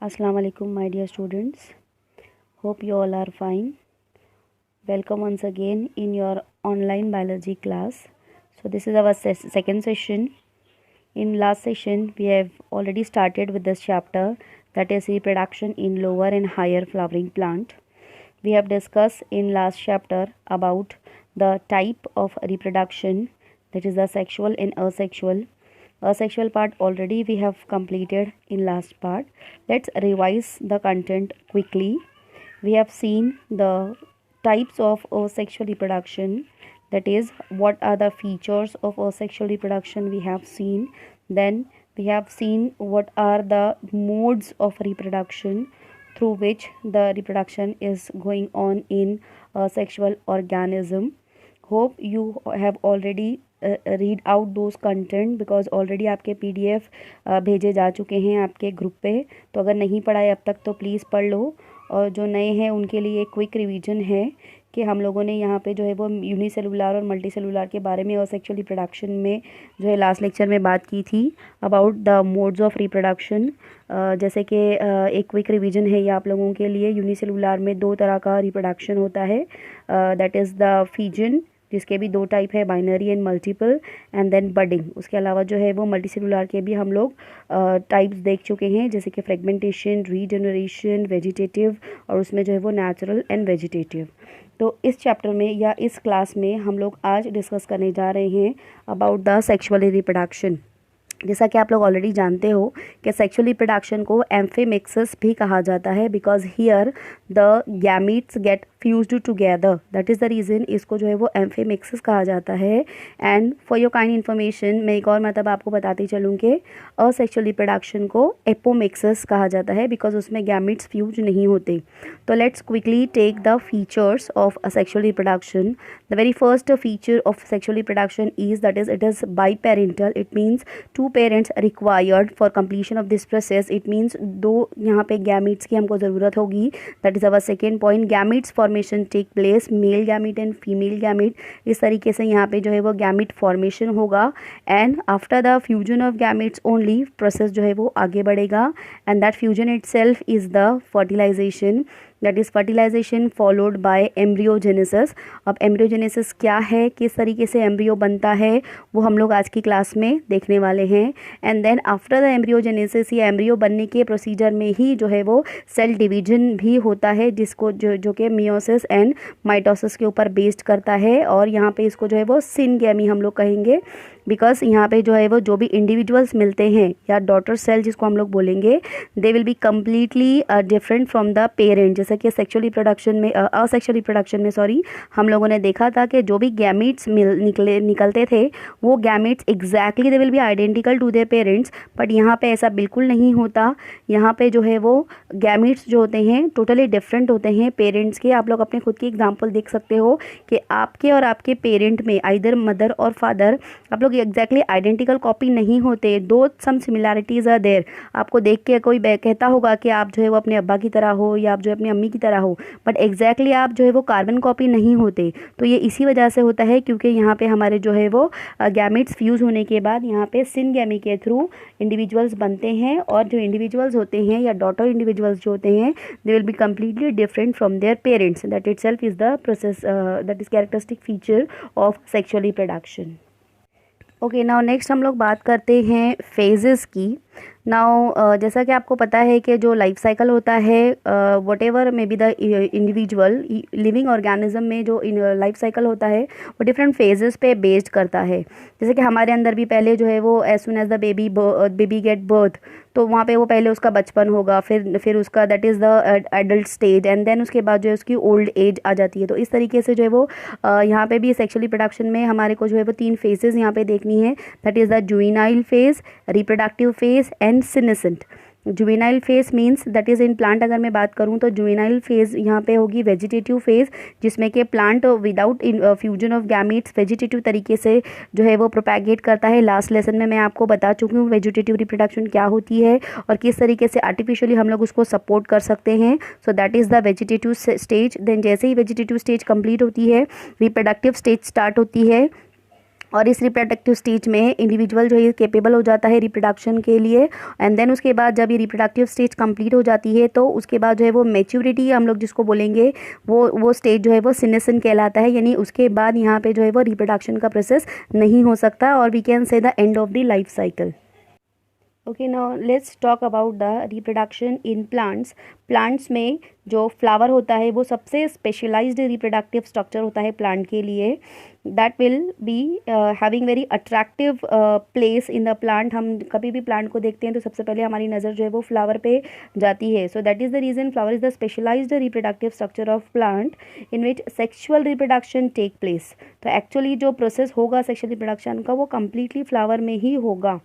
Assalamu alaikum, my dear students. Hope you all are fine. Welcome once again in your online biology class. So this is our second session. In last session, we have already started with this chapter, that is reproduction in lower and higher flowering plant. We have discussed in last chapter about the type of reproduction, that is the sexual and asexual. Asexual part already we have completed in last part. Let's revise the content quickly. We have seen the types of asexual reproduction, that is what are the features of asexual reproduction we have seen. Then we have seen what are the modes of reproduction through which the reproduction is going on in a sexual organism. Hope you have already read out those content, because already आपके PDF भेजे जा चुके हैं आपके group पे. तो अगर नहीं पढ़ा है अब तक तो प्लीज़ पढ़ लो. और जो नए हैं उनके लिए एक क्विक रिवीजन है कि हम लोगों ने यहाँ पे जो है वो यूनिसेलुलर और मल्टी सेलुलर के बारे में और सेक्सुअल रिप्रोडक्शन में जो है लास्ट लेक्चर में बात की थी about the modes of reproduction. जैसे कि एक क्विक रिवीजन है ये आप लोगों के लिए. यूनिसेलुलर में 2 तरह का रिप्रोडक्शन होता है, दैट इज़ द फीजन, जिसके भी 2 टाइप है, binary and multiple, and then budding. उसके अलावा जो है वो मल्टी सेलुलर के भी हम लोग टाइप्स देख चुके हैं, जैसे कि फ्रेगमेंटेशन, रीजनरेशन, वेजिटेटिव, और उसमें जो है वो नेचुरल एंड वेजिटेटिव. तो इस चैप्टर में या इस क्लास में हम लोग आज डिस्कस करने जा रहे हैं अबाउट द सेक्सुअल रिप्रोडक्शन. जैसा कि आप लोग ऑलरेडी जानते हो कि सेक्सुअल रिप्रोडक्शन को एम्फीमिक्सिस भी कहा जाता है, because here the gametes get fused together. That is the reason इसको जो है वो एम्फीमिक्सिस कहा जाता है. And for your kind information मैं एक और मतलब आपको बताती चलूँ कि असेक्सुअल रिप्रोडक्शन को एपोमिक्सिस कहा जाता है, बिकॉज उसमें गैमीट्स फ्यूज नहीं होते. तो let's quickly take the features of asexual reproduction. The very first feature of sexual reproduction is that is it is biparental. It means 2 parents required for completion of this process. It means 2 यहाँ पे gametes की हमको ज़रूरत होगी. That is our second point. Gametes formation take place, male gamete and female gamete. इस तरीके से यहाँ पे जो है वो गैमीट फॉर्मेशन होगा. And after the fusion of gametes only process जो है वो आगे बढ़ेगा. And that fusion itself is the fertilisation. That is fertilisation followed by embryogenesis. अब एम्ब्रियोजेनेसिस क्या है, किस तरीके से एम्ब्रियो बनता है, वो हम लोग आज की क्लास में देखने वाले हैं. And then after the embryogenesis, ये एम्ब्रियो बनने के प्रोसीजर में ही जो है वो सेल डिवीजन भी होता है, जिसको जो कि मियोसिस एंड माइटोसिस के ऊपर बेस्ड करता है. और यहाँ पे इसको जो है वो सिनगैमी हम लोग कहेंगे, बिकॉज यहाँ पे जो है वो जो भी इंडिविजुअल्स मिलते हैं या डॉटर सेल जिसको हम लोग बोलेंगे, दे will be completely different from the parent. जैसे कि सेक्सुअल रिप्रोडक्शन में असेक्सुअल रिप्रोडक्शन में हम लोगों ने देखा था कि जो भी गैमीट्स निकलते थे वो gametes exactly they will be identical to their parents. But यहाँ पे ऐसा बिल्कुल नहीं होता. यहाँ पे जो है वो गैमीट्स जो होते हैं टोटली डिफरेंट होते हैं पेरेंट्स के. आप लोग अपने खुद की एग्जाम्पल देख सकते हो कि आपके और आपके पेरेंट में आइदर मदर और फादर आप लोग एग्जैक्टली आइडेंटिकल कॉपी नहीं होते, दो सम सिमिलैरिटीज़ आर देयर. आपको देख के कोई कहता होगा कि आप जो है वो अपने अब्बा की तरह हो या आप जो है अपनी अम्मी की तरह हो, बट एग्जैक्टली आप जो है वो कार्बन कॉपी नहीं होते. तो ये इसी वजह से होता है क्योंकि यहाँ पे हमारे जो है वो गैमेट्स फ्यूज़ होने के बाद यहाँ पे सिनगैमी के थ्रू इंडिविजुअल्स बनते हैं. और जो इंडिविजुअल्स होते हैं या डॉटर इंडिविजुअल्स जो होते हैं, they will be completely different from their parents. That itself is the process, that is characteristic feature of sexual reproduction. Okay, now next हम लोग बात करते हैं फेजेस की. नाउ जैसा कि आपको पता है कि जो लाइफ साइकिल होता है, what ever may be the individual living organism में जो लाइफ साइकिल होता है वो डिफरेंट फेजेस पे बेस्ड करता है. जैसे कि हमारे अंदर भी पहले जो है वो as soon as the baby get birth, तो वहाँ पे वो पहले उसका बचपन होगा, फिर उसका that is the adult stage, and then उसके बाद जो है उसकी ओल्ड एज आ जाती है. तो इस तरीके से जो है वो यहाँ पे भी सेक्सुअल रिप्रोडक्शन में हमारे को जो है वो 3 फेजेस यहाँ पे देखनी है. That is the juvenile phase, reproductive phase and senescent. Juvenile phase means that is in plant. अगर मैं बात करूँ तो जुवेनाइल फेज यहाँ पे होगी वेजिटेटिव फेज, जिसमें कि plant without fusion of gametes vegetative तरीके से जो है वो प्रोपैगेट करता है. लास्ट लेसन में मैं आपको बता चुकी हूँ वेजिटेटिव रिप्रोडक्शन क्या होती है और किस तरीके से आर्टिफिशियली हम लोग उसको सपोर्ट कर सकते हैं. So that is the vegetative stage. Then जैसे ही वेजिटेटिव स्टेज कंप्लीट होती है, रिप्रोडक्टिव स्टेज स्टार्ट होती है. और इस रिप्रोडक्टिव स्टेज में इंडिविजुअल जो है केपेबल हो जाता है रिप्रोडक्शन के लिए। एंड देन उसके बाद जब ये रिप्रोडक्टिव स्टेज कंप्लीट हो जाती है तो उसके बाद जो है वो मैच्योरिटी हम लोग जिसको बोलेंगे वो स्टेज जो है वो सीनेसन कहलाता है, यानी उसके बाद यहाँ पे जो है वो रिप्रोडक्शन का प्रोसेस नहीं हो सकता, और we can say the end of the life cycle. Okay, now let's talk about the reproduction in plants. Plants में जो फ्लावर होता है वो सबसे स्पेशलाइज्ड रिप्रोडक्टिव स्ट्रक्चर होता है प्लांट के लिए, that will be having very attractive place in the plant. हम कभी भी प्लांट को देखते हैं तो सबसे पहले हमारी नज़र जो है वो फ्लावर पे जाती है। So that is the reason flower is the specialised reproductive structure of plant in which sexual reproduction take place. तो एक्चुअली जो प्रोसेस होगा सेक्शुअल रिप्रोडक्शन का वो कम्प्लीटली फ्लावर में ही होगा।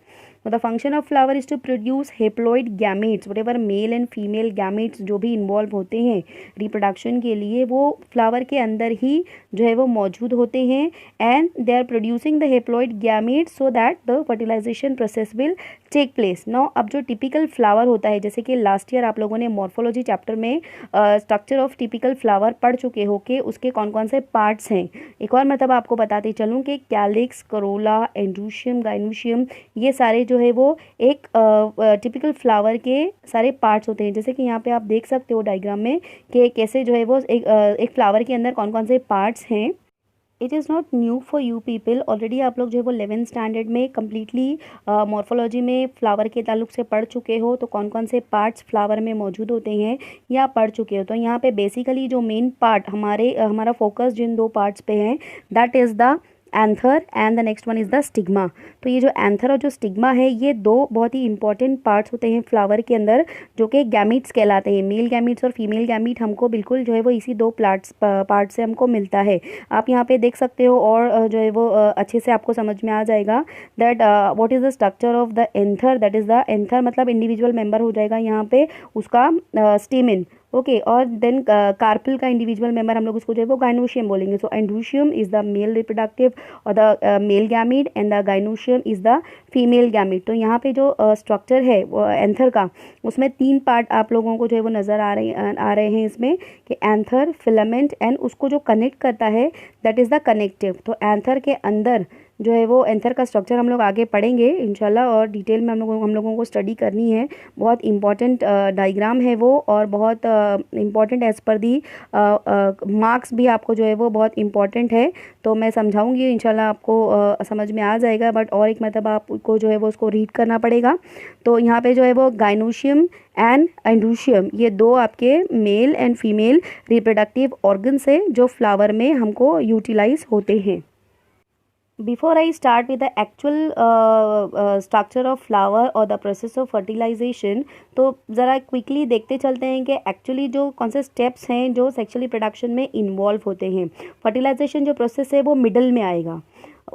The function of flower is to produce haploid gametes, whatever male and female gametes जो भी इन्वॉल्व होते हैं रिप्रोडक्शन के लिए वो फ्लावर के अंदर ही जो है वो मौजूद होते हैं, and they are producing the haploid gametes so that the fertilisation process will take place. Now अब जो टिपिकल फ्लावर होता है, जैसे कि लास्ट ईयर आप लोगों ने मॉर्फोलॉजी चैप्टर में स्ट्रक्चर ऑफ टिपिकल फ्लावर पढ़ चुके हो कि उसके कौन कौन से पार्ट्स हैं। एक और मतलब आपको बताते चलूँ कि कैलिक्स, करोला, एंड्रूशियम, गाइनोशियम, ये सारे जो है वो एक टिपिकल फ्लावर के सारे पार्ट्स होते हैं। जैसे कि यहाँ पे आप देख सकते हो डायग्राम में कि कैसे जो है वो एक फ्लावर के अंदर कौन कौन से पार्ट्स हैं। It is not new for you people, already आप लोग जो है वो 11th स्टैंडर्ड में कम्प्लीटली मॉर्फोलॉजी में फ्लावर के ताल्लुक से पढ़ चुके हो, तो कौन कौन से पार्ट्स फ्लावर में मौजूद होते हैं या पढ़ चुके हो। तो यहाँ पे बेसिकली जो मेन पार्ट हमारा फोकस जिन दो पार्ट्स पे है, that is the anther and the next one is the stigma. तो ये जो एंथर और जो स्टिग्मा है ये दो बहुत ही इंपॉर्टेंट पार्ट्स होते हैं फ्लावर के अंदर, जो कि गैमीट्स कहलाते हैं। मेल गैमीट्स और फीमेल गैमीट हमको बिल्कुल जो है वो इसी दो पार्ट से हमको मिलता है। आप यहाँ पे देख सकते हो, और जो है वो अच्छे से आपको समझ में आ जाएगा that what is the structure of the anther. That is the anther मतलब इंडिविजुअल मेंबर हो जाएगा यहाँ पे उसका स्टेमिन। ओके, और देन कार्पिल का इंडिविजुअल मेंबर हम लोग उसको जो है वो गाइनोशियम बोलेंगे। So androecium is the male reproductive और the male gamete, and the gynoecium is the female gamete. तो यहाँ पे जो स्ट्रक्चर है एंथर का, उसमें 3 पार्ट आप लोगों को जो है वो नज़र आ रहे हैं इसमें, कि एंथर, फिलामेंट एंड उसको जो कनेक्ट करता है दैट इज़ द कनेक्टिव। तो एंथर के अंदर जो है वो एंथर का स्ट्रक्चर हम लोग आगे पढ़ेंगे इंशाल्लाह, और डिटेल में हम लोगों को स्टडी करनी है। बहुत इंपॉर्टेंट डायग्राम है वो, और बहुत इंपॉर्टेंट एज़ पर दी मार्क्स भी आपको जो है वो बहुत इंपॉर्टेंट है। तो मैं समझाऊंगी इंशाल्लाह, आपको समझ में आ जाएगा, बट और एक मतलब आपको जो है वो उसको रीड करना पड़ेगा। तो यहाँ पे जो है वो गाइनोशियम एंड एंड्रोशियम, ये दो आपके mail and female reproductive organs है जो फ्लावर में हमको यूटिलाइज होते हैं। Before I start with the actual structure of flower or the process of fertilization, तो ज़रा क्विकली देखते चलते हैं कि एक्चुअली जो कौन से स्टेप्स हैं जो सेक्सुअली प्रोडक्शन में इन्वॉल्व होते हैं। फर्टिलाइजेशन जो प्रोसेस है वो मिडल में आएगा।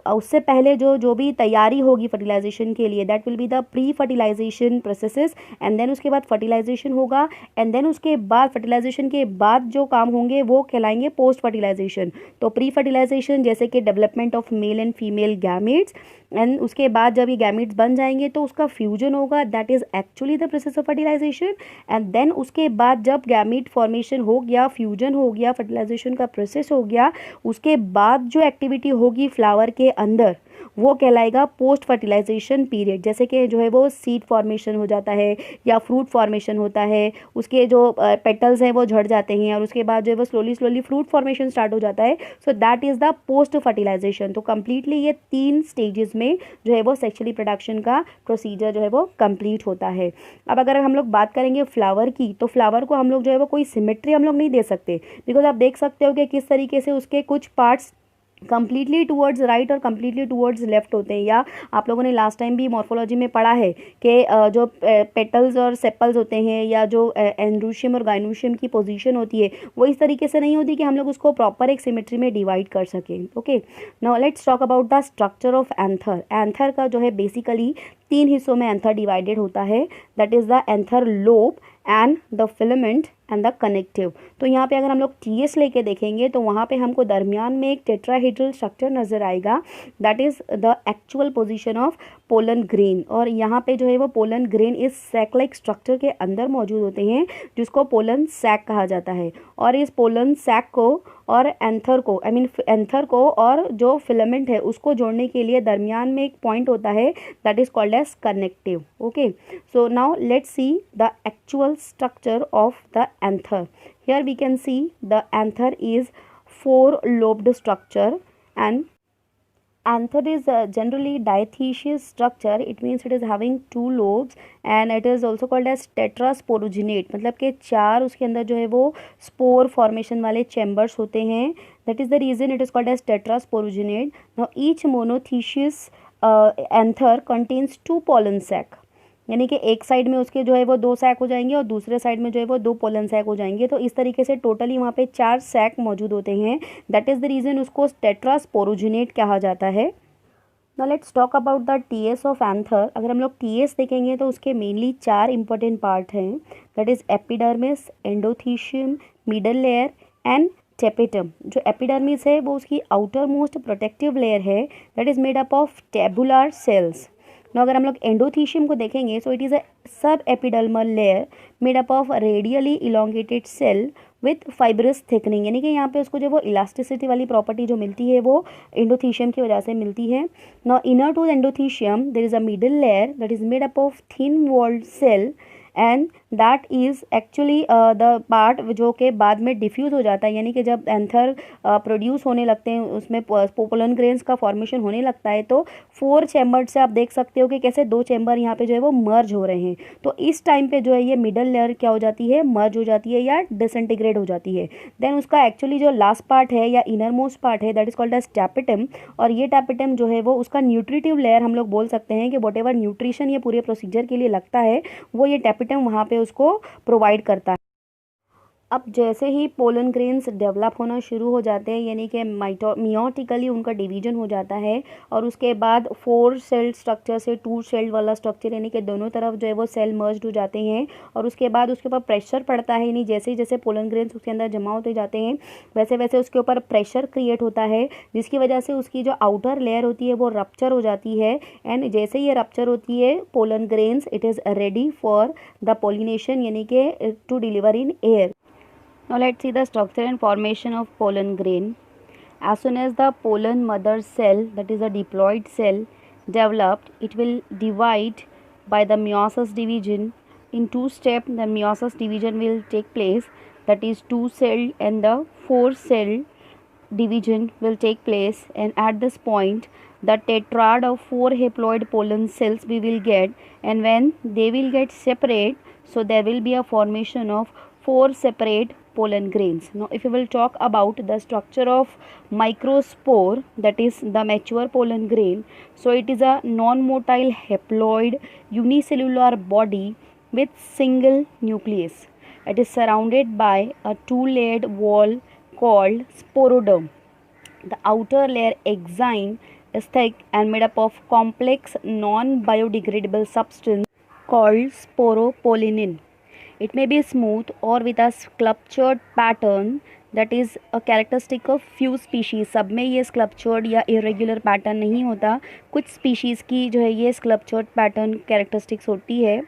उससे पहले जो भी तैयारी होगी फर्टिलाइजेशन के लिए, that will be the pre fertilisation processes, and then उसके बाद फर्टिलाइजेशन होगा, एंड देन उसके बाद फर्टिलाइजेशन के बाद जो काम होंगे वो कहलाएंगे पोस्ट फर्टिलाइजेशन। तो प्री फर्टिलाइजेशन जैसे कि development of male and female gametes, and उसके बाद जब ये गैमेट्स बन जाएंगे तो उसका फ्यूजन होगा, that is actually the process of fertilisation. And then उसके बाद जब गैमेट फॉर्मेशन हो गया, फ्यूजन हो गया, फर्टिलाइजेशन का प्रोसेस हो गया, उसके बाद जो एक्टिविटी होगी फ्लावर के अंदर वो कहलाएगा पोस्ट फर्टिलाइजेशन पीरियड। जैसे कि जो है वो सीड फॉर्मेशन हो जाता है या फ्रूट फॉर्मेशन होता है, उसके जो पेटल्स हैं वो झड़ जाते हैं, और उसके बाद जो है वो स्लोली फ्रूट फॉर्मेशन स्टार्ट हो जाता है। So that is the post fertilisation. तो कम्प्लीटली ये 3 स्टेजेस में जो है वो सेक्सुअली प्रोडक्शन का प्रोसीजर जो है वो कंप्लीट होता है। अब अगर हम लोग बात करेंगे फ्लावर की, तो फ्लावर को हम लोग जो है वो कोई सिमेट्री हम लोग नहीं दे सकते, बिकॉज आप देख सकते हो कि किस तरीके से उसके कुछ पार्ट्स कम्प्लीटली टूवर्ड्स राइट और कम्प्लीटली टूवर्ड्स लेफ्ट होते हैं। या आप लोगों ने लास्ट टाइम भी मॉर्फोलॉजी में पढ़ा है कि जो पेटल्स और सेपल्स होते हैं या जो एंड्रोशियम और गाइनोशियम की पोजीशन होती है वो इस तरीके से नहीं होती कि हम लोग उसको प्रॉपर एक सिमेट्री में डिवाइड कर सकें। Okay, now let's talk about the structure of anther. Anther का जो है बेसिकली 3 हिस्सों में एंथर डिवाइडेड होता है, that is the anther lobe and the filament and the connective. तो यहाँ पे अगर हम लोग टीएस लेके देखेंगे तो वहाँ पे हमको दरमियान में एक टेट्राहेड्रल स्ट्रक्चर नज़र आएगा, that is the actual position of pollen grain. और यहाँ पे जो है वो पोलन ग्रेन इस सैक लाइक स्ट्रक्चर के अंदर मौजूद होते हैं जिसको पोलन सैक कहा जाता है। और इस पोलन सैक को और एंथर को एंथर को और जो फिलामेंट है उसको जोड़ने के लिए दरमियान में एक पॉइंट होता है, that is called as connective. Okay, so now let's see the actual structure of the anther. Here we can see the anther is 4-lobed structure, and anther is generally diathecious structure. It means it is having 2 lobes and it is also called as tetrasporogenate. मतलब कि 4 उसके अंदर जो है वो spore formation वाले chambers होते हैं. That is the reason it is called as tetrasporogenate. Now each monoecious anther contains 2 pollen sac. यानी कि एक साइड में उसके जो है वो 2 सैक हो जाएंगे और दूसरे साइड में जो है वो 2 पोलन सैक हो जाएंगे. तो इस तरीके से टोटली वहाँ पे 4 सैक मौजूद होते हैं. दैट इज़ द रीज़न उसको टेट्रास्पोरोजिनेट कहा जाता है. Now let's talk about the TS of anther. अगर हम लोग टीएस देखेंगे तो उसके मेनली 4 इंपॉर्टेंट पार्ट हैं. That is epidermis, endothecium, middle layer and tapetum. जो एपिडर्मिस है वो उसकी आउटर मोस्ट प्रोटेक्टिव लेयर है. That is made up of tabular cells. ना अगर हम लोग एंडोथीशियम को देखेंगे so it is a sub epidermal layer made up of radially elongated cell with fibrous thickening. यानी कि यहाँ पे उसको जो वो इलास्टिसिटी वाली प्रॉपर्टी जो मिलती है वो एंडोथीशियम की वजह से मिलती है. Now inner to endothecium there is a middle layer that is made up of thin walled cell and that is actually the part जो कि बाद में डिफ्यूज़ हो जाता है. यानी कि जब एंथर प्रोड्यूस होने लगते हैं उसमें पोलन ग्रेन्स का फॉर्मेशन होने लगता है तो 4 चैम्बर से आप देख सकते हो कि कैसे 2 चैम्बर यहाँ पे जो है वो मर्ज हो रहे हैं. तो इस टाइम पे जो है ये मिडल लेयर क्या हो जाती है, मर्ज हो जाती है या डिसइंटीग्रेट हो जाती है. देन उसका एक्चुअली जो लास्ट पार्ट है या इनर मोस्ट पार्ट है that is called as tapetum. और ये टैपिटम जो है वो उसका न्यूट्रिटिव लेयर हम लोग बोल सकते हैं कि वॉट एवर न्यूट्रिशन ये पूरे प्रोसीजर के लिए लगता है वो ये टैपिटम वहाँ पे उसको प्रोवाइड करता है. अब जैसे ही पोलन ग्रेन्स डेवलप होना शुरू हो जाते हैं यानी कि मियोटिकली उनका डिवीजन हो जाता है और उसके बाद 4 सेल स्ट्रक्चर से 2 सेल वाला स्ट्रक्चर यानी कि दोनों तरफ जो है वो सेल मर्ज हो जाते हैं. और उसके बाद उसके ऊपर प्रेशर पड़ता है. यानी जैसे जैसे पोलन ग्रेन्स उसके अंदर जमा होते जाते हैं वैसे वैसे उसके ऊपर प्रेशर क्रिएट होता है जिसकी वजह से उसकी जो आउटर लेयर होती है वो रप्चर हो जाती है. एंड जैसे ये रप्चर होती है pollen grains it is ready for the pollination यानी कि to deliver in air. Now let's see the structure and formation of pollen grain. As soon as the pollen mother cell, that is a diploid cell, developed, it will divide by the meiosis division. In 2 steps, the meiosis division will take place. That is 2 cell and the 4 cell division will take place. And at this point, the tetrad of 4 haploid pollen cells we will get. And when they will get separate, so there will be a formation of 4 separate pollen grains. Now if you will talk about the structure of microspore, that is the mature pollen grain, so it is a non-motile haploid unicellular body with single nucleus. It is surrounded by a 2-layered wall called sporoderm. The outer layer exine is thick and made up of complex non-biodegradable substance called sporopollenin. It may be smooth or with a sculptured pattern that is a characteristic of few species. सब में ये sculptured या irregular pattern नहीं होता. कुछ species की जो है ये sculptured pattern characteristics होती है.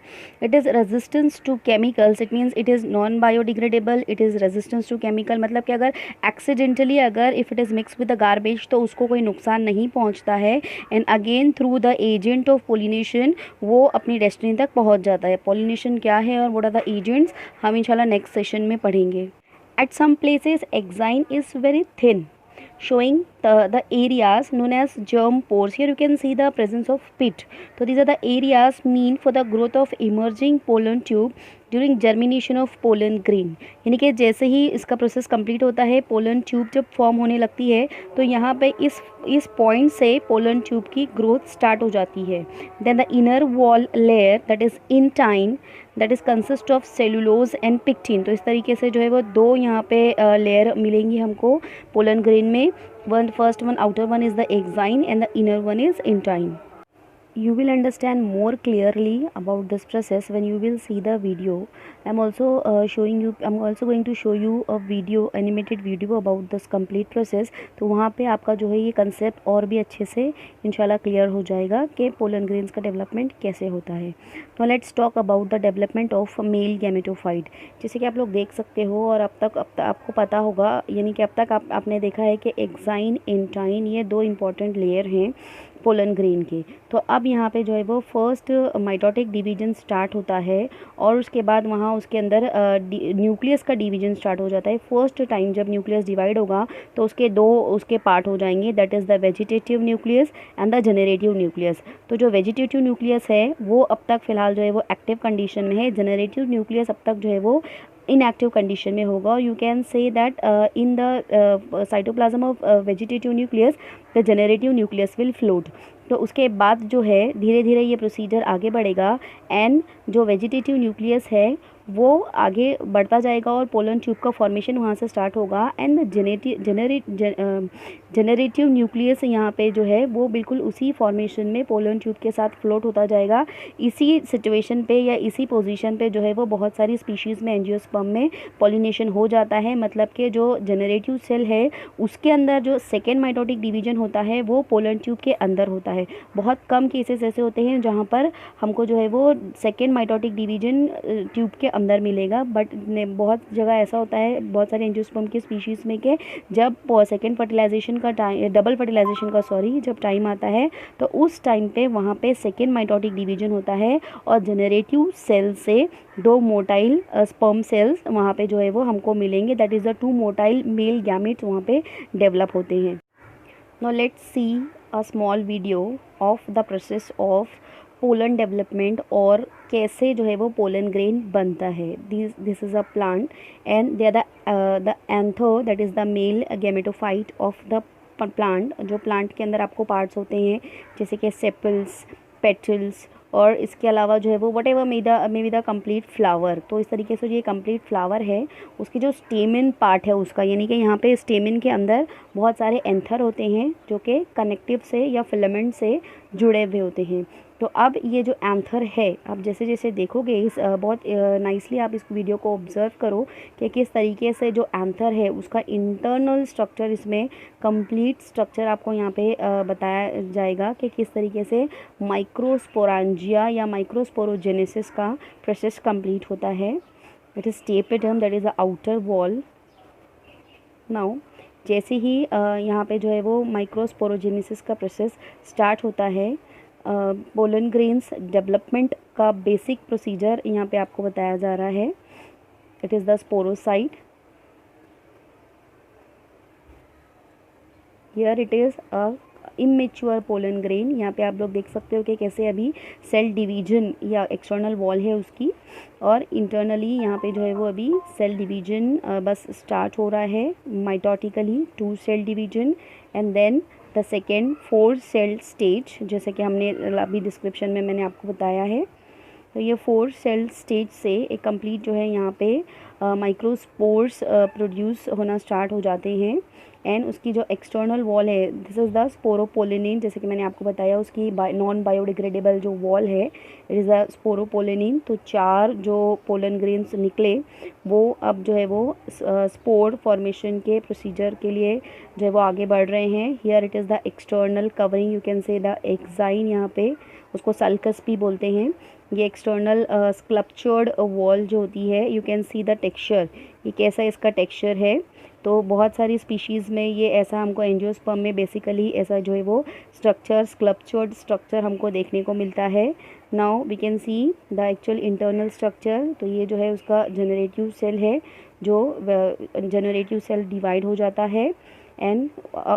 It is resistance to chemicals. It means it is non biodegradable. It is resistance to chemical. मतलब कि अगर accidentally अगर if it is mixed with the garbage तो उसको कोई नुकसान नहीं पहुंचता है. And again through the agent of pollination वो अपनी डेस्टिनी तक पहुंच जाता है. pollination क्या है और what are the agents हम इंशाल्लाह नेक्स्ट सेशन में पढ़ेंगे. At some places exine is very thin, showing the areas known as germ pores. Here you can see the presence of pit. So these are the areas mean for the growth of emerging pollen tube during germination of pollen grain. यानी कि जैसे ही इसका process complete होता है pollen tube जब form होने लगती है तो यहाँ पे इस पॉइंट से पोलन ट्यूब की ग्रोथ स्टार्ट हो जाती है. Then the inner wall layer that is intine that is consist of cellulose and pectin. तो इस तरीके से जो है वो 2 यहाँ पे लेयर मिलेंगी हमको पोलन ग्रेन में. First one outer one is the exine and the inner one is intine. you will understand more clearly about this process when you will see the video. I'm also going to show you a video, animated video about this complete process. तो वहाँ पे आपका जो है ये concept और भी अच्छे से इंशाल्लाह क्लियर हो जाएगा कि पोलन ग्रेन्स का डेवलपमेंट कैसे होता है. तो let's talk about the development of male gametophyte. जैसे कि आप लोग देख सकते हो और अब तक आपको पता होगा, यानी कि अब तक आपने देखा है कि एक्साइन, इंटाइन, ये दो इंपॉर्टेंट लेयर हैं पोलन ग्रेन के. तो अब यहाँ पे जो है वो फर्स्ट माइटोटिक डिवीजन स्टार्ट होता है और उसके बाद वहाँ उसके अंदर न्यूक्लियस का डिवीजन स्टार्ट हो जाता है. फर्स्ट टाइम जब न्यूक्लियस डिवाइड होगा तो उसके दो उसके पार्ट हो जाएंगे, that is the vegetative nucleus and the generative nucleus. तो जो वेजिटेटिव न्यूक्लियस है वो अब तक फ़िलहाल जो है वो एक्टिव कंडीशन में है. जनरेटिव न्यूक्लियस अब तक जो है वो इनएक्टिव कंडीशन में होगा. और you can say that in the cytoplasm of vegetative nucleus the generative nucleus will float. तो उसके बाद जो है धीरे धीरे ये प्रोसीजर आगे बढ़ेगा एंड जो वेजिटेटिव न्यूक्लियस है वो आगे बढ़ता जाएगा और पोलन ट्यूब का फॉर्मेशन वहाँ से स्टार्ट होगा. एंड जनरेटिव न्यूक्लियस यहाँ पे जो है वो बिल्कुल उसी फॉर्मेशन में पोलन ट्यूब के साथ फ्लोट होता जाएगा. इसी सिचुएशन पे या इसी पोजीशन पे जो है वो बहुत सारी स्पीशीज़ में एंजियोस्पर्म में पॉलिनेशन हो जाता है. मतलब कि जो जनरेटिव सेल है उसके अंदर जो सेकेंड माइटोटिक डिवीजन होता है वो पोलन ट्यूब के अंदर होता है. बहुत कम केसेस ऐसे होते हैं जहाँ पर हमको जो है वो सेकेंड माइटोटिक डिवीजन ट्यूब के अंदर मिलेगा, बट बहुत जगह ऐसा होता है बहुत सारे एंजियोस्पर्म की स्पीशीज़ में कि जब सेकेंड फर्टिलाइजेशन का टाइम, डबल फर्टिलाइजेशन का जब टाइम आता है तो उस टाइम पे वहाँ पे सेकेंड माइटोटिक डिवीजन होता है और जनरेटिव सेल से दो मोटाइल स्पर्म सेल्स वहाँ पे जो है वो हमको मिलेंगे. That is the two motile male gametes वहाँ पे डेवलप होते हैं. Now let's see a small video of the process of pollen development और कैसे जो है वो पोलन ग्रेन बनता है. This is a plant and they are the anther, that is the male gametophyte of the plant. जो plant के अंदर आपको पार्ट्स होते हैं जैसे कि सेपल्स, पेटल्स और इसके अलावा जो है वो what ever may be the complete flower. तो इस तरीके से जो ये कम्प्लीट फ्लावर है उसकी जो स्टेमिन पार्ट है उसका, यानी कि यहाँ पे स्टेमिन के अंदर बहुत सारे एंथर होते हैं जो कि कनेक्टिव से या फिलामेंट से जुड़े हुए होते हैं. तो अब ये जो एंथर है, आप जैसे जैसे देखोगे इस बहुत नाइसली आप इस वीडियो को ऑब्ज़र्व करो कि किस तरीके से जो एंथर है उसका इंटरनल स्ट्रक्चर, इसमें कंप्लीट स्ट्रक्चर आपको यहाँ पे बताया जाएगा कि किस तरीके से माइक्रोस्पोरांजिया या माइक्रोस्पोरोजेनेसिस का प्रोसेस कंप्लीट होता है. It is tapetum, that is the outer wall. Now जैसे ही यहाँ पे जो है वो माइक्रोस्पोरोजेनेसिस का प्रोसेस स्टार्ट होता है, पोलन ग्रेन्स डेवलपमेंट का बेसिक प्रोसीजर यहाँ पे आपको बताया जा रहा है. It is the sporocyte. Here it is a immature pollen grain. यहाँ पे आप लोग देख सकते हो कि कैसे अभी सेल डिवीजन या एक्सटर्नल वॉल है उसकी और इंटरनली यहाँ पे जो है वो अभी सेल डिवीजन बस स्टार्ट हो रहा है mitotically, 2 cell division and then the second 4 cell stage, जैसे कि हमने अभी डिस्क्रिप्शन में मैंने आपको बताया है. तो ये 4 सेल स्टेज से एक कंप्लीट जो है यहाँ पे माइक्रोस्पोर्स प्रोड्यूस होना स्टार्ट हो जाते हैं. एंड उसकी जो एक्सटर्नल वॉल है, दिस इज़ द स्पोरोपोलिनिन, जैसे कि मैंने आपको बताया उसकी नॉन बायोडिग्रेडेबल जो वॉल है इट इज़ द स्पोरोपोलिनिन. तो 4 जो पोलन ग्रेन्स निकले वो अब जो है वो स्पोर फॉर्मेशन के प्रोसीजर के लिए जो है वो आगे बढ़ रहे हैं. Here it is the external covering, you can say the exine, यहाँ पे उसको सल्कस भी बोलते हैं. ये एक्सटर्नल स्कल्पचर्ड वॉल जो होती है, you can see the texture, ये कैसा इसका टेक्सचर है. तो बहुत सारी स्पीशीज़ में ये ऐसा हमको एंजियोस्पर्म में बेसिकली ऐसा जो है वो स्ट्रक्चर, स्कल्पचर्ड स्ट्रक्चर हमको देखने को मिलता है. Now we can see the actual internal structure. तो ये जो है उसका जनरेटिव सेल है, जो जनरेटिव सेल डिवाइड हो जाता है एंड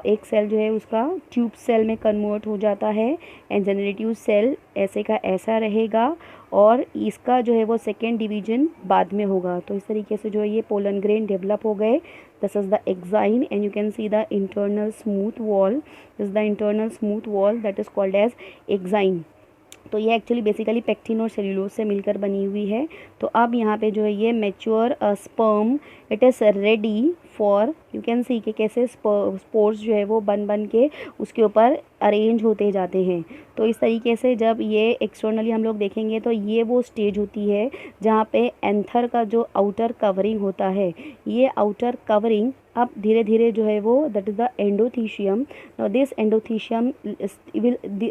एक सेल जो है उसका ट्यूब सेल में कन्वर्ट हो जाता है एंड जनरेटिव सेल ऐसे का ऐसा रहेगा और इसका जो है वो सेकेंड डिवीजन बाद में होगा. तो इस तरीके से जो है ये पोलन ग्रेन डेवलप हो गए. This is the exine and you can see the internal smooth wall. This is the internal smooth wall that is called as exine. तो ये एक्चुअली बेसिकली पेक्टिन और सेल्यूलोज से मिलकर बनी हुई है। तो अब यहाँ पे जो है ये mature sperm it is ready for, you can सी कि कैसे स्पोर्स जो है वो बन के उसके ऊपर अरेंज होते जाते हैं। तो इस तरीके से जब ये एक्सटर्नली हम लोग देखेंगे तो ये वो स्टेज होती है जहाँ पे एंथर का जो आउटर कवरिंग होता है, ये आउटर कवरिंग अब धीरे धीरे जो है वो that is the endothecium. Now this endothecium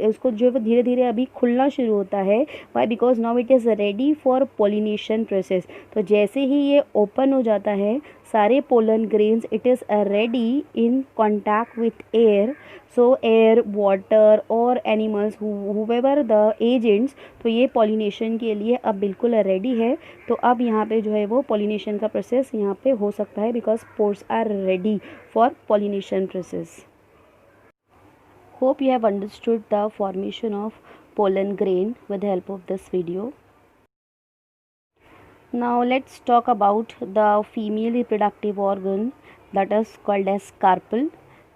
उसको जो है वो धीरे धीरे अभी खुलना शुरू होता है। Why? Because now it is ready for pollination process. तो जैसे ही ये ओपन हो जाता है सारे pollen grains it is ready in contact with air. So air, water और एनिमल्स हुएवर द एजेंट्स, तो ये पॉलिनेशन के लिए अब बिल्कुल रेडी है। तो अब यहाँ पे जो है वो पॉलिनेशन का प्रोसेस यहाँ पे हो सकता है because spores are ready for pollination process. Hope you have understood the formation of pollen grain with the help of this video. Now let's talk about the female reproductive organ that is called as carpel.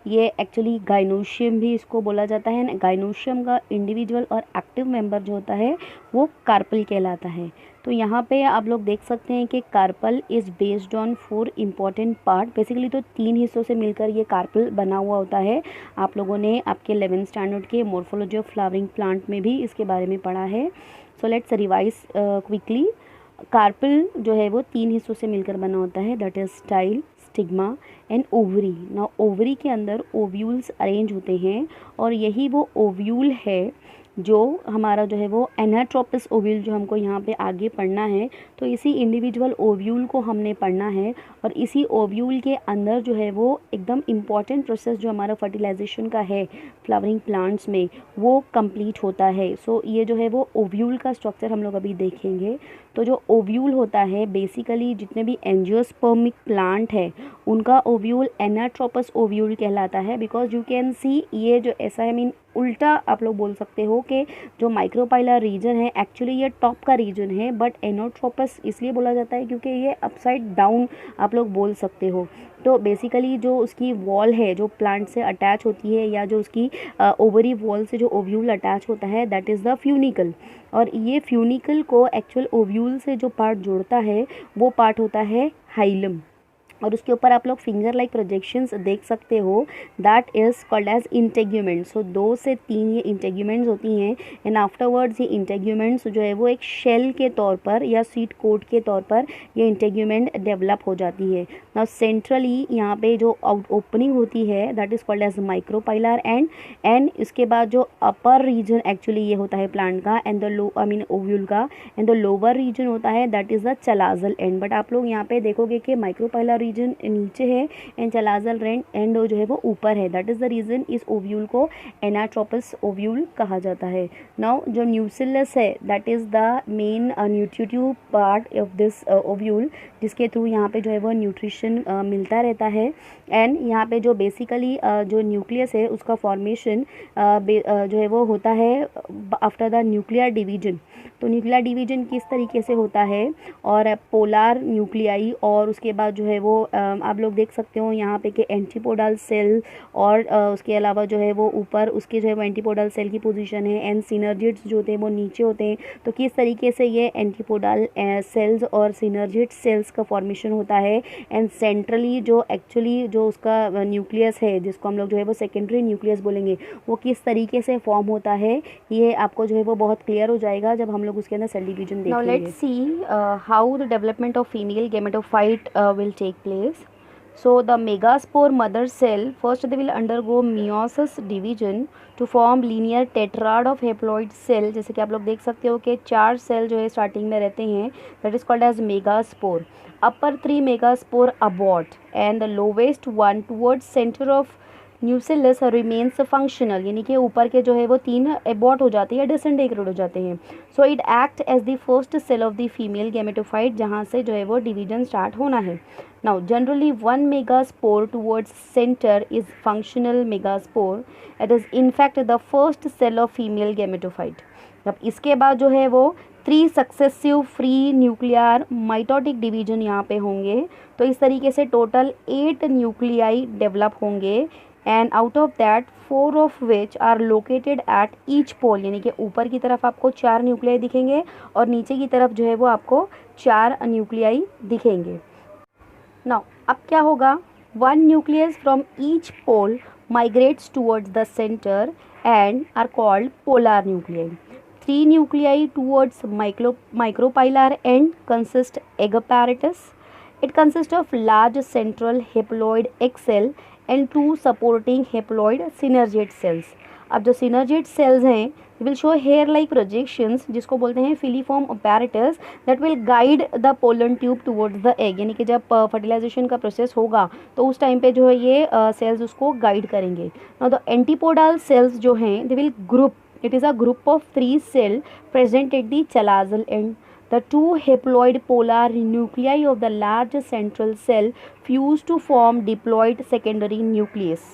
ये actually gynoecium भी इसको बोला जाता है। Gynoecium का individual और active member जो होता है वो कार्पल कहलाता है। तो यहाँ पे आप लोग देख सकते हैं कि carpel is based on 4 important part. Basically तो 3 हिस्सों से मिलकर ये कार्पल बना हुआ होता है। आप लोगों ने आपके 11th स्टैंडर्ड के मॉर्फोलॉजी ऑफ फ्लावरिंग प्लांट में भी इसके बारे में पढ़ा है। So let's revise quickly. Carpel जो है वो 3 हिस्सों से मिलकर बना होता है, that is style, stigma and ovary. ना ओवरी के अंदर ओव्यूल्स अरेंज होते हैं और यही वो ओव्यूल है जो हमारा जो है वो एनाट्रोपस ओव्यूल जो हमको यहाँ पे आगे पढ़ना है। तो इसी इंडिविजुअल ओव्यूल को हमने पढ़ना है और इसी ओव्यूल के अंदर जो है वो एकदम इम्पॉर्टेंट प्रोसेस जो हमारा फर्टिलाइजेशन का है फ्लावरिंग प्लांट्स में वो कंप्लीट होता है। सो ये जो है वो ओव्यूल का स्ट्रक्चर हम लोग अभी देखेंगे। तो जो ओव्यूल होता है बेसिकली जितने भी एंजियोस्पर्मिक प्लांट है उनका ओव्यूल एनाट्रोपस ओव्यूल कहलाता है। बिकॉज यू कैन सी ये जो ऐसा है मीन उल्टा आप लोग बोल सकते हो कि जो माइक्रोपाइलर रीजन है एक्चुअली ये टॉप का रीजन है, बट एनाट्रोपस इसलिए बोला जाता है क्योंकि ये अपसाइड डाउन आप लोग बोल सकते हो। तो बेसिकली जो उसकी वॉल है जो प्लांट से अटैच होती है या जो उसकी ओवरी वॉल से जो ओव्यूल अटैच होता है दैट इज़ द फ्यूनिकल। और ये फ्यूनिकल को एक्चुअल ओव्यूल से जो पार्ट जोड़ता है वो पार्ट होता है हाइलम। और उसके ऊपर आप लोग फिंगर लाइक प्रोजेक्शंस देख सकते हो, that is called as integument. So 2 से 3 ये इंटेग्यूमेंट्स होती हैं एंड आफ्टरवर्ड्स ये इंटेग्यूमेंट्स जो है वो एक शेल के तौर पर या सीड कोट के तौर पर ये इंटेग्यूमेंट डेवलप हो जाती है। नाउ सेंट्रली यहाँ पे जो ओपनिंग होती है that is called as micropylar and इसके बाद जो अपर रीजन एक्चुअली ये होता है प्लांट का and the low I mean ovule का एंड द लोअर रीजन होता है that is the chalazal and. But आप लोग यहाँ पे देखोगे कि माइक्रोपाइलर रीजन नीचे है एंड चलाजल एंड जो है वो ऊपर है। दैट इज़ द रीज़न इस ओव्यूल को एनाट्रोपस ओव्यूल कहा जाता है। नाउ जो न्यूसिलस है that is the main nutritive part of this ovule जिसके थ्रू यहाँ पे जो है वो न्यूट्रिशन मिलता रहता है। एंड यहाँ पे जो बेसिकली जो न्यूक्लियस है उसका फॉर्मेशन जो है वो होता है आफ्टर द न्यूक्लियर डिवीजन। तो न्यूक्लियर डिवीजन किस तरीके से होता है और पोलार न्यूक्लियाई और उसके बाद जो है वो आप लोग देख सकते हो यहाँ पे कि एंटीपोडल सेल और उसके अलावा जो है वो ऊपर उसके जो है वो एंटीपोडल सेल की पोजीशन है एंड सिनर्जिड्स जो होते हैं वो नीचे होते हैं। तो किस तरीके से ये एंटीपोडल सेल्स और सिनर्जिड सेल्स का फॉर्मेशन होता है एंड सेंट्रली जो एक्चुअली जो उसका न्यूक्लियस है जिसको हम लोग जो है वो सेकेंडरी न्यूक्लियस बोलेंगे वो किस तरीके से फॉर्म होता है ये आपको जो है वो बहुत क्लियर हो जाएगा जब हम लोग उसके अंदर सेल डिवीजन देखेंगे। Now let's see how the development of female gametophyte will take place. So the megaspore mother cell first they will undergo meiosis division to form linear tetrad of haploid cell। जैसे कि आप लोग देख सकते हो कि 4 cell जो है स्टार्टिंग में रहते हैं that is called as megaspore। upper 3 megaspore abort and the lowest one towards center of न्यूसिलस remains functional, यानी कि ऊपर के जो है वो 3 एबॉर्ट हो जाते हैं डिसइंटीग्रेट हो जाते हैं। So it act as the first cell of the female gametophyte जहाँ से जो है वो डिवीजन स्टार्ट होना है। Now generally 1 megaspore towards centre is functional megaspore, it is in fact the first cell of female gametophyte. अब इसके बाद जो है वो 3 successive free nuclear mitotic division यहाँ पे होंगे। तो इस तरीके से टोटल 8 न्यूक्लियाई डेवलप होंगे and out of that 4 of which are located at each pole, यानी कि ऊपर की तरफ आपको 4 न्यूक्लियाई दिखेंगे और नीचे की तरफ जो है वो आपको 4 न्यूक्लियाई दिखेंगे। नाउ अब क्या होगा, 1 nucleus from each pole migrates towards the center and are called polar nuclei. 3 nuclei towards micropylar end consist egg apparatus. It consists of large central haploid egg cell and 2 supporting haploid synergate cells. अब जो synergate cells हैं will show hair like projections, जिसको बोलते हैं filiform apparatus that will guide the pollen tube towards the egg, यानी कि जब fertilisation का प्रोसेस होगा तो उस टाइम पे जो है ये सेल्स उसको गाइड करेंगे। नाउ द एंटीपोडल सेल्स जो हैं they will group, it is a group of 3 cell present at the chalazal end. The 2 haploid polar nuclei of the large central cell fuse to form diploid secondary nucleus,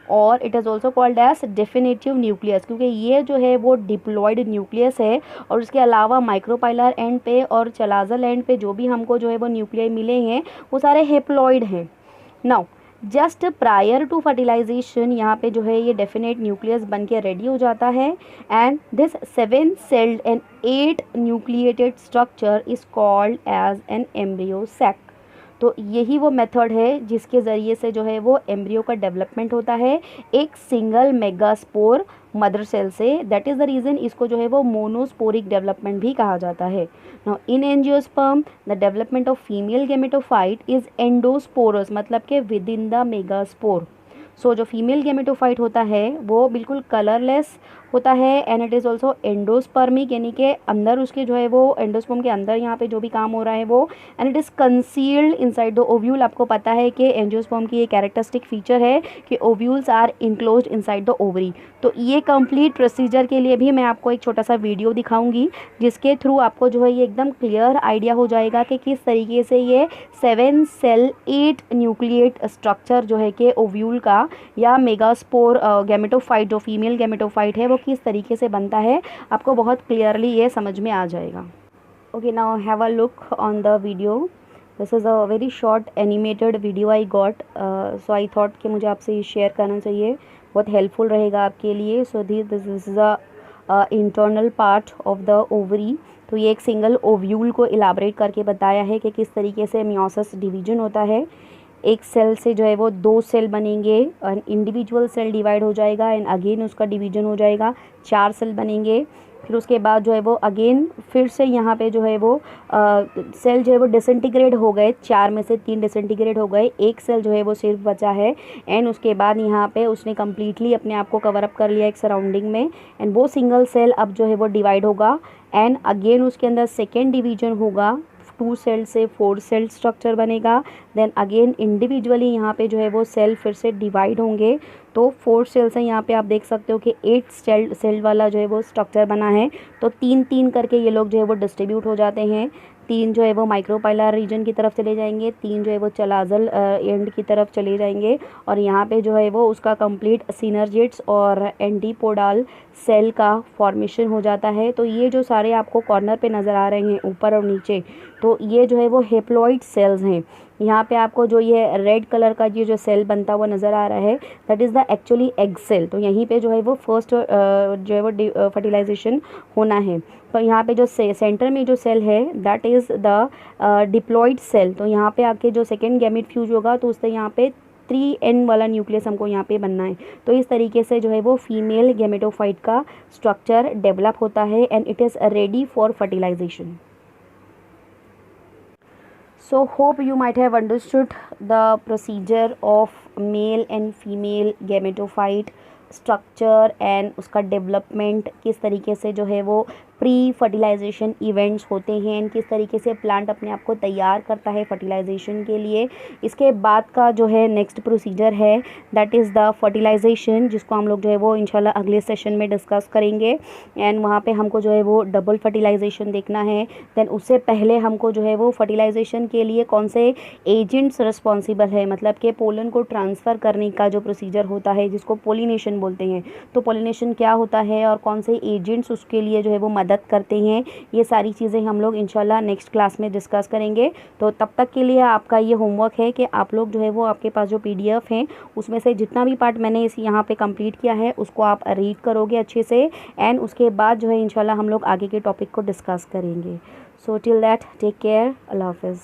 और it is also called as definitive nucleus, क्योंकि ये जो है वो diploid nucleus है और उसके अलावा माइक्रोपाइलर एंड पे और चलाजल एंड पे जो भी हमको जो है वो न्यूक्लियाई मिले हैं वो सारे हेप्लॉयड हैं. Now just prior to fertilisation यहाँ पे जो है ये डेफिनेट न्यूक्लियस बन के रेडी हो जाता है and this 7 celled and 8 nucleated structure is called as an embryo sac. तो यही वो मेथड है जिसके ज़रिए से जो है वो एम्ब्रियो का डेवलपमेंट होता है एक सिंगल मेगास्पोर मदर सेल से. दैट इज़ द रीज़न इसको जो है वो मोनोस्पोरिक डेवलपमेंट भी कहा जाता है. Now in angiosperm the development of female gametophyte is endosporous, मतलब कि within the megaspore. So जो फीमेल गेमेटोफाइट होता है वो बिल्कुल कलरलेस होता है and it is also endospermic, यानी कि अंदर उसके जो है वो एंडोस्पर्म के अंदर यहाँ पे जो भी काम हो रहा है वो, and it is concealed inside the ovule. आपको पता है कि एंजियोस्पर्म की ये कैरेक्टरिस्टिक फीचर है कि ovules are enclosed inside the ovary. तो ये कंप्लीट प्रोसीजर के लिए भी मैं आपको एक छोटा सा वीडियो दिखाऊंगी जिसके थ्रू आपको जो है ये एकदम क्लियर आइडिया हो जाएगा कि किस तरीके से ये 7 सेल 8 न्यूक्लिएट स्ट्रक्चर जो है कि ओव्यूल का या मेगास्पोर गेमेटोफाइट जो फीमेल गेमेटोफाइट है वो किस तरीके से बनता है, आपको बहुत क्लियरली ये समझ में आ जाएगा. Okay, now have a look on the video. This is a very short animated video I got, so I thought कि मुझे आपसे ये शेयर करना चाहिए, बहुत हेल्पफुल रहेगा आपके लिए. So this is a internal part of the ovary. तो ये एक सिंगल ओव्यूल को इलाबरेट करके बताया है कि किस तरीके से मियोसिस डिवीजन होता है. एक सेल से जो है वो 2 सेल बनेंगे, इंडिविजुअल सेल डिवाइड हो जाएगा एंड अगेन उसका डिवीजन हो जाएगा, 4 सेल बनेंगे. फिर उसके बाद जो है वो अगेन फिर से यहाँ पे जो है वो सेल जो है वो डिसइंटीग्रेट हो गए, 4 में से 3 डिसइंटीग्रेट हो गए, एक सेल जो है वो सिर्फ बचा है एंड उसके बाद यहाँ पे उसने कम्प्लीटली अपने आप को कवर अप कर लिया एक सराउंडिंग में एंड वो सिंगल सेल अब जो है वो डिवाइड होगा एंड अगेन उसके अंदर सेकेंड डिवीजन होगा, 2 सेल से 4 सेल स्ट्रक्चर बनेगा. देन अगेन इंडिविजुअली यहाँ पे जो है वो सेल फिर से डिवाइड होंगे. तो 4 सेल्स हैं यहाँ पे, आप देख सकते हो कि 8 सेल वाला जो है वो स्ट्रक्चर बना है. तो 3-3 करके ये लोग जो है वो डिस्ट्रीब्यूट हो जाते हैं. 3 जो है वो माइक्रोपाइलर रीजन की तरफ चले जाएंगे, 3 जो है वो चलाजल एंड की तरफ चले जाएंगे और यहाँ पे जो है वो उसका कंप्लीट सिनर्जिट्स और एंटीपोडल सेल का फॉर्मेशन हो जाता है. तो ये जो सारे आपको कॉर्नर पे नज़र आ रहे हैं ऊपर और नीचे, तो ये जो है वो हेप्लॉइड सेल्स हैं. यहाँ पे आपको जो ये रेड कलर का ये जो सेल बनता हुआ नज़र आ रहा है that is the actually egg cell. तो यहीं पे जो है वो फर्स्ट जो है वो फर्टिलाइजेशन होना है. तो यहाँ पे जो सेंटर में जो सेल है that is the diploid cell. तो यहाँ पे आके जो सेकेंड गैमेट फ्यूज होगा तो उससे यहाँ पे 3N वाला न्यूक्लियस हमको यहाँ पे बनना है. तो इस तरीके से जो है वो फीमेल गेमेटोफाइट का स्ट्रक्चर डेवलप होता है and it is ready for fertilisation. So hope you might have understood the procedure of male and female gametophyte structure and उसका डेवलपमेंट, किस तरीके से जो है वो प्री फर्टिलाइजेशन इवेंट्स होते हैं एंड किस तरीके से प्लांट अपने आप को तैयार करता है फर्टिलाइजेशन के लिए. इसके बाद का जो है नेक्स्ट प्रोसीजर है दैट इज़ द फर्टिलाइजेशन, जिसको हम लोग जो है वो इंशाल्लाह अगले सेशन में डिस्कस करेंगे एंड वहाँ पे हमको जो है वो डबल फर्टिलाइजेशन देखना है. देन उससे पहले हमको जो है वो फर्टिलाइजेशन के लिए कौन से एजेंट्स रिस्पॉन्सिबल है, मतलब कि पोलन को ट्रांसफ़र करने का जो प्रोसीजर होता है जिसको पोलिनेशन बोलते हैं. तो पोलिनेशन क्या होता है और कौन से एजेंट्स उसके लिए जो है वो मदद करते हैं, ये सारी चीज़ें हम लोग इंशाल्लाह नेक्स्ट क्लास में डिस्कस करेंगे। तो तब तक के लिए आपका ये होमवर्क है कि आप लोग जो है वो आपके पास जो PDF हैं उसमें से जितना भी पार्ट मैंने इस यहाँ पे कंप्लीट किया है उसको आप रीड करोगे अच्छे से, एंड उसके बाद जो है इंशाल्लाह हम लोग आगे के टॉपिक को डिस्कस करेंगे। So till that take care, अल्लाह हाफ़िज़।